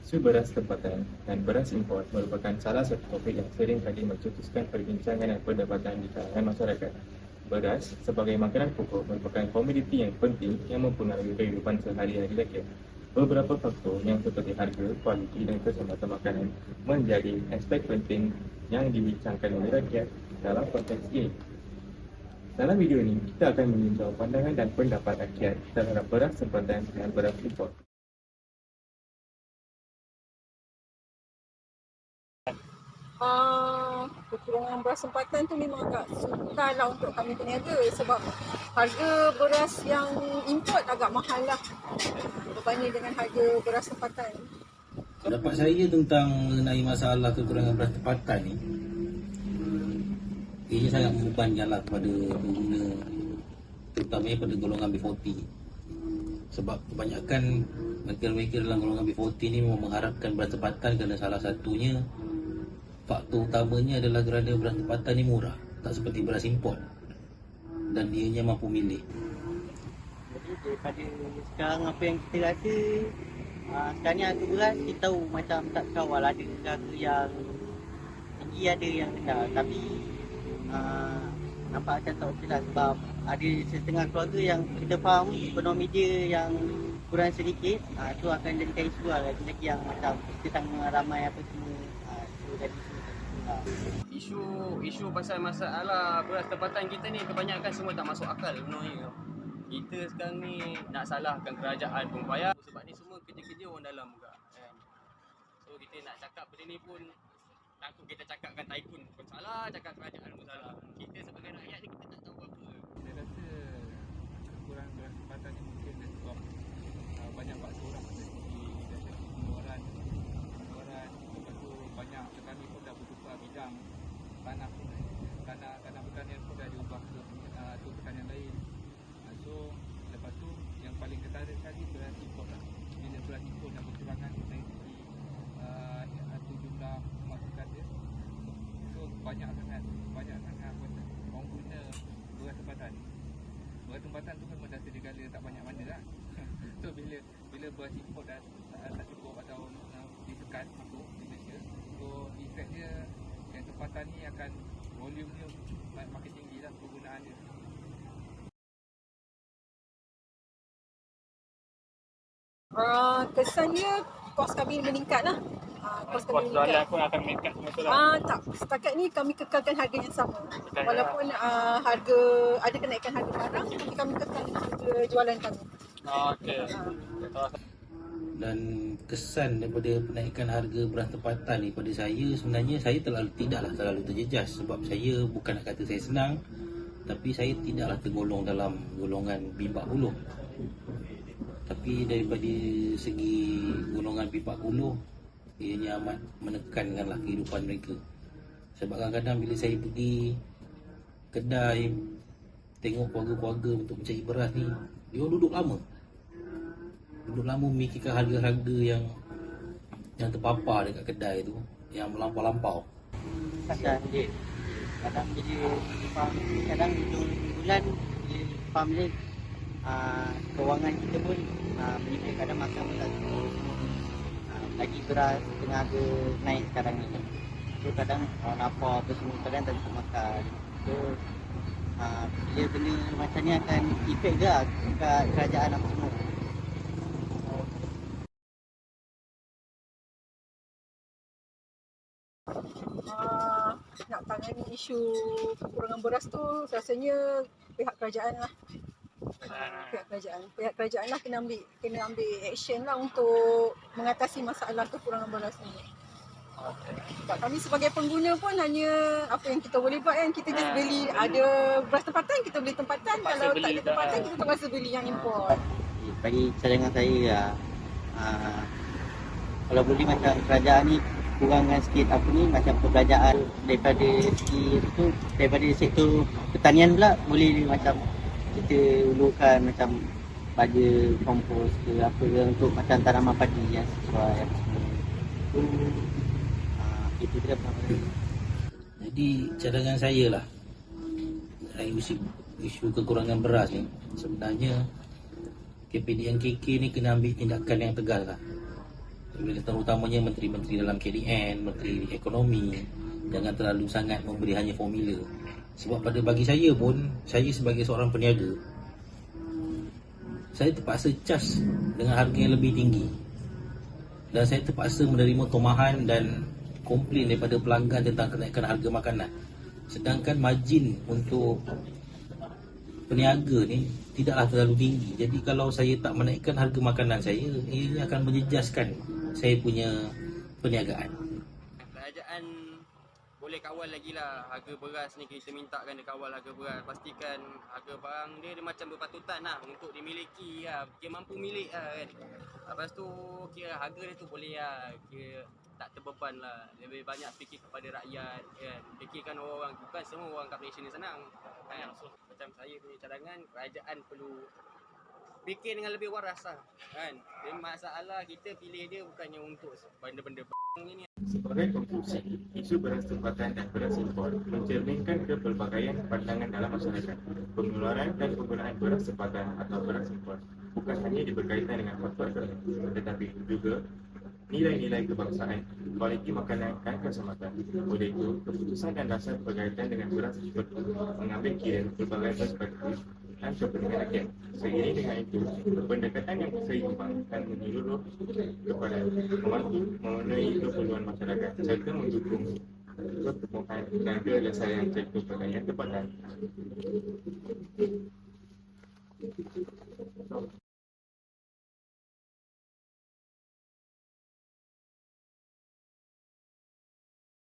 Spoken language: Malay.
Isu beras tempatan dan beras import merupakan salah satu topik yang sering kali mencetuskan perbincangan dan perdebatan di kalangan masyarakat. Beras sebagai makanan pokok merupakan komoditi yang penting yang mempengaruhi kehidupan sehari-hari rakyat. Beberapa faktor yang seperti harga, kualiti dan keselamatan makanan menjadi aspek penting yang dibincangkan oleh rakyat dalam konteks ini. Dalam video ini, kita akan meninjau pandangan dan pendapat rakyat terhadap beras tempatan dan beras import. Kekurangan beras tempatan tu memang agak sukar lah untuk kami peniaga sebab harga beras yang import agak mahal lah berbanding dengan harga beras tempatan. Pendapat saya tentang mengenai masalah kekurangan beras tempatan ni, ianya sangat membebankanlah kepada pengguna, terutamanya pada golongan B40. Sebab kebanyakan mereka dalam golongan B40 ni memang mengharapkan beras tempatan kerana salah satunya, faktor utamanya adalah kerana beras tempatan ni murah, tak seperti beras import, dan dianya mampu milih. Jadi daripada sekarang apa yang kita rasa, sekarang ni harga beras kita tahu macam tak kawal, ada harga yang tinggi, ada yang rendah. Tapi nampak macam tak okey lah sebab ada setengah keluarga yang kita faham ekonomi dia yang kurang sedikit, tu akan jadikan isu lah, lagi yang macam kita sangat ramai apa semua, tu jadi Isu pasal masalah beras tempatan kita ni kebanyakan semua tak masuk akal sebenarnya. Kita sekarang ni nak salahkan kerajaan pun payah sebab ni semua kerja-kerja orang dalam juga kan. So kita nak cakap benda ni pun takut kita cakapkan tycoon pun salah, cakap kerajaan pun salah. Kita sebagai rakyat ni kita tak tahu apa. Saya rasa kekurangan beras tempatan ni mungkin sebab banyak faktor lah, dari segi pengeluaran, lepas tu banyak petani pun dah bertukar bidang tanah pertanian pun dah diubah ke pertanian lain. So lepas tu yang paling ketara sekali beras import lah. Bila beras import dah berkurangan dari segi jumlah pemasukan dia, so banyak sangat orang guna beras tempatan. Beras tempatan tu memang dah sedia kala tak banyak mana lah. So bila beras import dah tak cukup atau disekat masuk di Malaysia, so effect dia yang tempatan ni akan volume dia makin tinggi lah penggunaan dia. Kesannya kos kami meningkat lah. Kos Jualan pun akan meningkat betul lah. tak, setakat ni kami kekalkan harga yang sama. Walaupun harga ada kenaikan harga barang, tapi kami kekalkan harga jualan kami. Okey. Dan kesan daripada penaikan harga beras tempatan ni pada saya, sebenarnya saya tidaklah terlalu terjejas. Sebab saya bukan nak kata saya senang, tapi saya tidaklah tergolong dalam golongan B40. Tapi daripada segi golongan B40, ianya amat menekankanlah kehidupan mereka. Sebab kadang-kadang bila saya pergi kedai tengok keluarga-keluarga untuk mencari beras ni, dia duduk lama memikirkan harga-harga yang terpapar dekat kedai tu, yang melampau-lampau. kadang dia kadang bila faham, kadang hujung bulan bila faham dia, kewangan kita pun meningkat, kadang makan pun tak cukup, lagi beras tengah harga naik sekarang ni, so kadang lapar apa semua, kadang tak cukup makan. So bila benda macam ni akan efek ke kat kerajaan apa semua. Nak tangani isu kekurangan beras tu rasanya pihak kerajaan lah. Pihak kerajaan lah kena ambil action lah untuk mengatasi masalah kekurangan beras ni. Sebab kami sebagai pengguna pun hanya apa yang kita boleh buat kan, kita just beli, ada beras tempatan kita beli tempatan, kalau tak ada tempatan kita terpaksa beli yang import. Bagi cadangan saya kalau boleh macam kerajaan ni kurangkan sikit apa ni, macam perbelanjaan daripada segi tu, daripada sektor pertanian pula boleh macam kita ulurkan macam baja kompos ke apa ke untuk macam tanaman padi yang sesuai apa semua. Itu dia pertama kali. Jadi cadangan saya lah mengenai isu kekurangan beras ni, sebenarnya KPDN KK ni kena ambil tindakan yang tegas lah. terutamanya menteri-menteri dalam KDN, menteri ekonomi, jangan terlalu sangat memberi hanya formula. Sebab bagi saya pun, saya sebagai seorang peniaga, saya terpaksa cas dengan harga yang lebih tinggi, dan saya terpaksa menerima tomahan dan komplain daripada pelanggan tentang kenaikan harga makanan. Sedangkan margin untuk peniaga ni tidaklah terlalu tinggi. Jadi kalau saya tak menaikkan harga makanan saya, ini akan menjejaskan saya punya perniagaan. Kerajaan boleh kawal lagi lah harga beras ni, kita mintakan dia kawal harga beras. Pastikan harga barang dia macam berpatutan lah untuk dimiliki lah. Dia mampu milik lah kan. Lepas tu kira harga dia tu boleh lah, kira tak terbeban lah. Lebih banyak fikir kepada rakyat kan. Fikirkan orang, bukan semua orang kat Malaysia ni senang kan. So macam saya punya cadangan, kerajaan perlu fikir dengan lebih waras lah kan. Dan masalah kita pilih dia bukannya untuk benda-benda ini. Sebagai konklusi, isu beras tempatan dan beras import mencerminkan kepelbagaian pandangan dalam masyarakat. Pengeluaran dan penggunaan beras tempatan atau beras import bukan hanya berkaitan dengan faktor ekonomi, tetapi juga nilai-nilai kebangsaan, kualiti makanan dan keselamatan. Oleh itu, keputusan dan dasar berkaitan dengan beras import mengambil kira pelbagai perspektif dan kepentingan rakyat. Seiring dengan itu, pendekatan yang seimbang dan menyeluruh kepada membantu memenuhi keperluan masyarakat serta mendukung pertumbuhan dan kelestarian sektor pertanian tempatan.